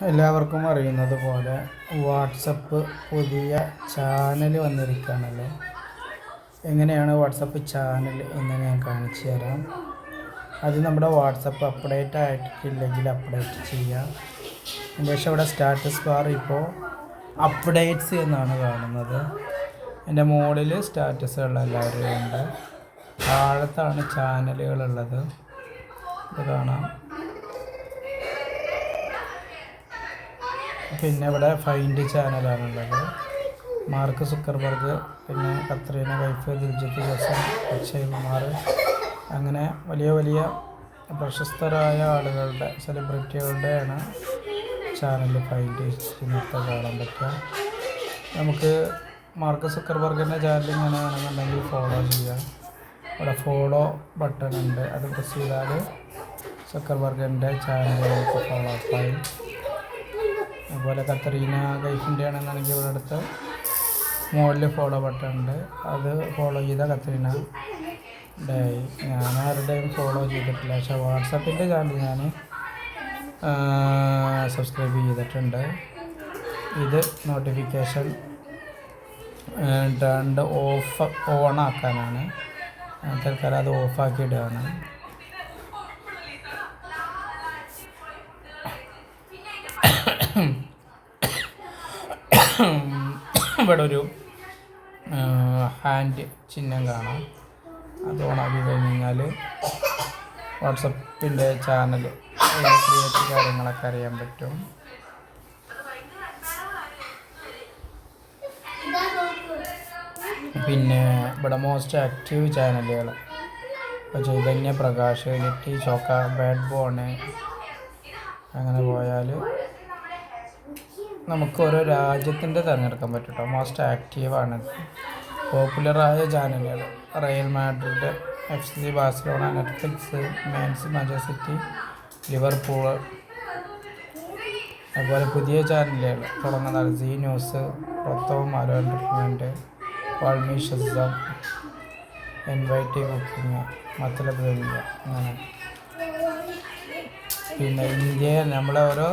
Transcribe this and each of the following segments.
എല്ലാവർക്കും അറിയുന്നത് പോലെ വാട്സപ്പ് പുതിയ ചാനൽ വന്നിരിക്കുകയാണല്ലോ. എങ്ങനെയാണ് വാട്സപ്പ് ചാനൽ എന്ന് ഞാൻ കാണിച്ചു തരാം. അത് നമ്മുടെ വാട്സപ്പ് അപ്ഡേറ്റ് ആയിട്ടില്ലെങ്കിൽ അപ്ഡേറ്റ് ചെയ്യാം. ശേഷം ഇവിടെ സ്റ്റാറ്റസ് ബാർ ഇപ്പോൾ അപ്ഡേറ്റ്സ് എന്നാണ് കാണുന്നത്. എൻ്റെ മുകളിൽ സ്റ്റാറ്റസുകൾ എല്ലാവരും ഉണ്ട്. താഴത്താണ് ചാനലുകളുള്ളത്. ഇത് കാണാം. പിന്നെ ഇവിടെ ഫൈൻഡ് ചാനലാണുള്ളത്. മാർക്ക് സുക്കർബർഗ്, പിന്നെ കത്രീന കൈഫ്, ദിൽജിത്ത് ജോസൻ, അക്ഷയ് കുമാർ, അങ്ങനെ വലിയ വലിയ പ്രശസ്തരായ ആളുകളുടെ സെലിബ്രിറ്റികളുടെയാണ് ചാനൽ ഫൈൻഡ് ചെയ്യുന്നത് കാണാൻ പറ്റുക. നമുക്ക് മാർക്ക് സുക്കർബർഗിൻ്റെ ചാനൽ ഇങ്ങനെ ആണെന്നുണ്ടെങ്കിൽ ഫോളോ ചെയ്യാം. ഇവിടെ ഫോളോ ബട്ടൺ ഉണ്ട്. അത് പ്രസ് ചെയ്താൽ സുക്കർബർഗിൻ്റെ ചാനലുകൾക്ക് ഫോളോ അപ്പായി. അതുപോലെ കത്രീന കൈഫിൻ്റെ ആണെന്നുണ്ടെങ്കിൽ ഇവിടെ അടുത്ത് മുകളിൽ ഫോളോ ബട്ടൺ ഉണ്ട്. അത് ഫോളോ ചെയ്ത കത്രീന ഡേയ്. ഞാൻ ആരുടെയും ഫോളോ ചെയ്തിട്ടില്ല, പക്ഷേ വാട്സപ്പിൻ്റെ ചാനൽ ഞാൻ സബ്സ്ക്രൈബ് ചെയ്തിട്ടുണ്ട്. ഇത് നോട്ടിഫിക്കേഷൻ ടേൺഡ് ഓൺ ആക്കാനാണ്. തൽക്കാലം അത് ഓഫാക്കി ഇടുകയാണ്. ഇവിടെ ഒരു ഹാൻഡ് ചിഹ്നം കാണാം. അത് ഓണാക്കി കഴിഞ്ഞാൽ വാട്സപ്പിൻ്റെ ചാനൽ ക്രിയേറ്റ് കാര്യങ്ങളൊക്കെ അറിയാൻ പറ്റും. പിന്നെ ഇവിടെ മോസ്റ്റ് ആക്റ്റീവ് ചാനലുകൾ ഇപ്പോൾ ചൈതന്യ പ്രകാശ്, ലിറ്റി ചോക്ക, ബാഡ് ബോണ്, അങ്ങനെ പോയാൽ നമുക്ക് ഓരോ രാജ്യത്തിൻ്റെ തിരഞ്ഞെടുക്കാൻ പറ്റും കേട്ടോ. മോസ്റ്റ് ആക്റ്റീവാണ്. പോപ്പുലറായ ചാനലുകൾ real Madrid, FC Barcelona, Netflix, Manchester city, Liverpool. അതുപോലെ പുതിയ ചാനലുകൾ തുടങ്ങുന്നത് സീ ന്യൂസ്, റൊത്തോ മാലോ എൻ്റർടൈൻമെൻറ്റ്, വാൾമി Shazam, NYT cooking, Matlab India, അങ്ങനെ. പിന്നെ ഇന്ത്യ, നമ്മളെ ഓരോ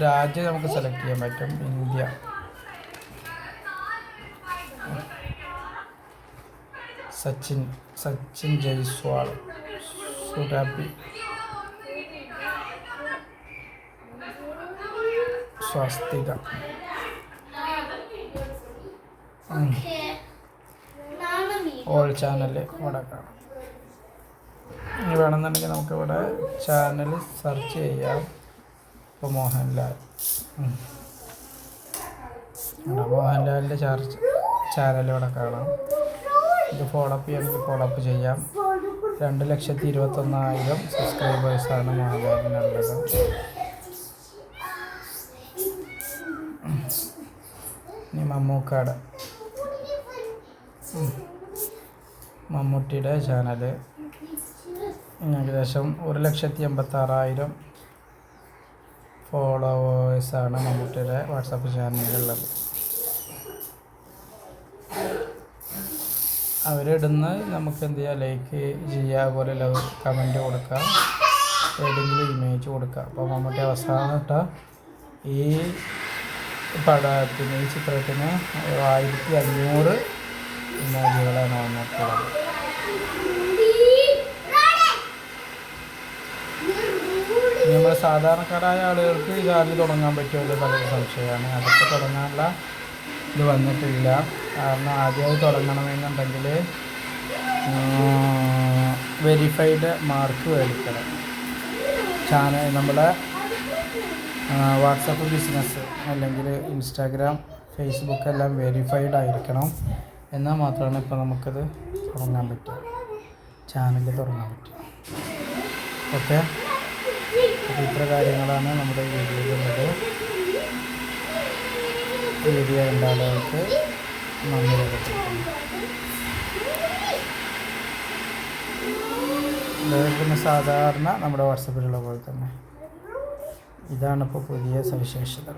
രാജ്യം നമുക്ക് സെലക്ട് ചെയ്യാൻ പറ്റും. India, Sachin Jaiswal, Surabhi, Swastika. All channel ഇവിടെ കാണാം. ഇനി വേണമെന്നുണ്ടെങ്കിൽ നമുക്കിവിടെ ചാനൽ സെർച്ച് ചെയ്യാം. ഇപ്പോൾ മോഹൻലാലിൻ്റെ ചാനൽ ഇവിടെ കാണാം. ഇത് ഫോളോ അപ്പ് ചെയ്യണമെങ്കിൽ ഫോളോ അപ്പ് ചെയ്യാം. 2,21,000 സബ്സ്ക്രൈബേഴ്സാണ് മോഹൻലാലിനുള്ളത്. ഇനി മമ്മൂട്ടിയുടെ ചാനൽ ഏകദേശം 1,86,000 ഫോളോവേഴ്സാണ് മമ്മൂട്ടിയുടെ വാട്സപ്പ് ചാനലിലുള്ളത്. അവരിടുന്ന നമുക്ക് എന്ത് ചെയ്യുക, ലൈക്ക് ചെയ്യുക, അതുപോലെ കമൻറ്റ് കൊടുക്കുക, ഏതെങ്കിലും ഇമേജ് കൊടുക്കുക. അപ്പോൾ മമ്മൂട്ടി അവസാനം ഇട്ട ഈ പടത്തിന്, ഈ ചിത്രത്തിന് 1500 ഇമേജുകളാണ് വന്നിട്ടുള്ളത്. നമ്മൾ സാധാരണക്കാരായ ആളുകൾക്ക് ഈ ചാനൽ തുടങ്ങാൻ പറ്റുമല്ലോ പല സംശയമാണ്. അതൊക്കെ തുടങ്ങാനുള്ള ഇത് വന്നിട്ടില്ല. കാരണം ആദ്യമായി തുടങ്ങണമെന്നുണ്ടെങ്കിൽ വെരിഫൈഡ് മാർക്ക് മേടിക്കണം. ചാനൽ നമ്മുടെ വാട്സപ്പ് ബിസിനസ് അല്ലെങ്കിൽ ഇൻസ്റ്റാഗ്രാം, ഫേസ്ബുക്ക് എല്ലാം വെരിഫൈഡ് ആയിരിക്കണം. എന്നാൽ മാത്രമാണ് ഇപ്പോൾ നമുക്കത് തുടങ്ങാൻ പറ്റുക, ചാനൽ തുടങ്ങാൻ പറ്റുക. ഓക്കെ, അപ്പോൾ ഇത്ര കാര്യങ്ങളാണ് നമ്മുടെ വീഡിയോയിലുള്ളത്. വീഡിയോ കണ്ട ആളുകൾക്ക് നന്ദി രേഖപ്പെടുത്തുന്നു. പിന്നെ സാധാരണ നമ്മുടെ വാട്സപ്പിലുള്ള പോലെ തന്നെ ഇതാണിപ്പോൾ പുതിയ സവിശേഷത.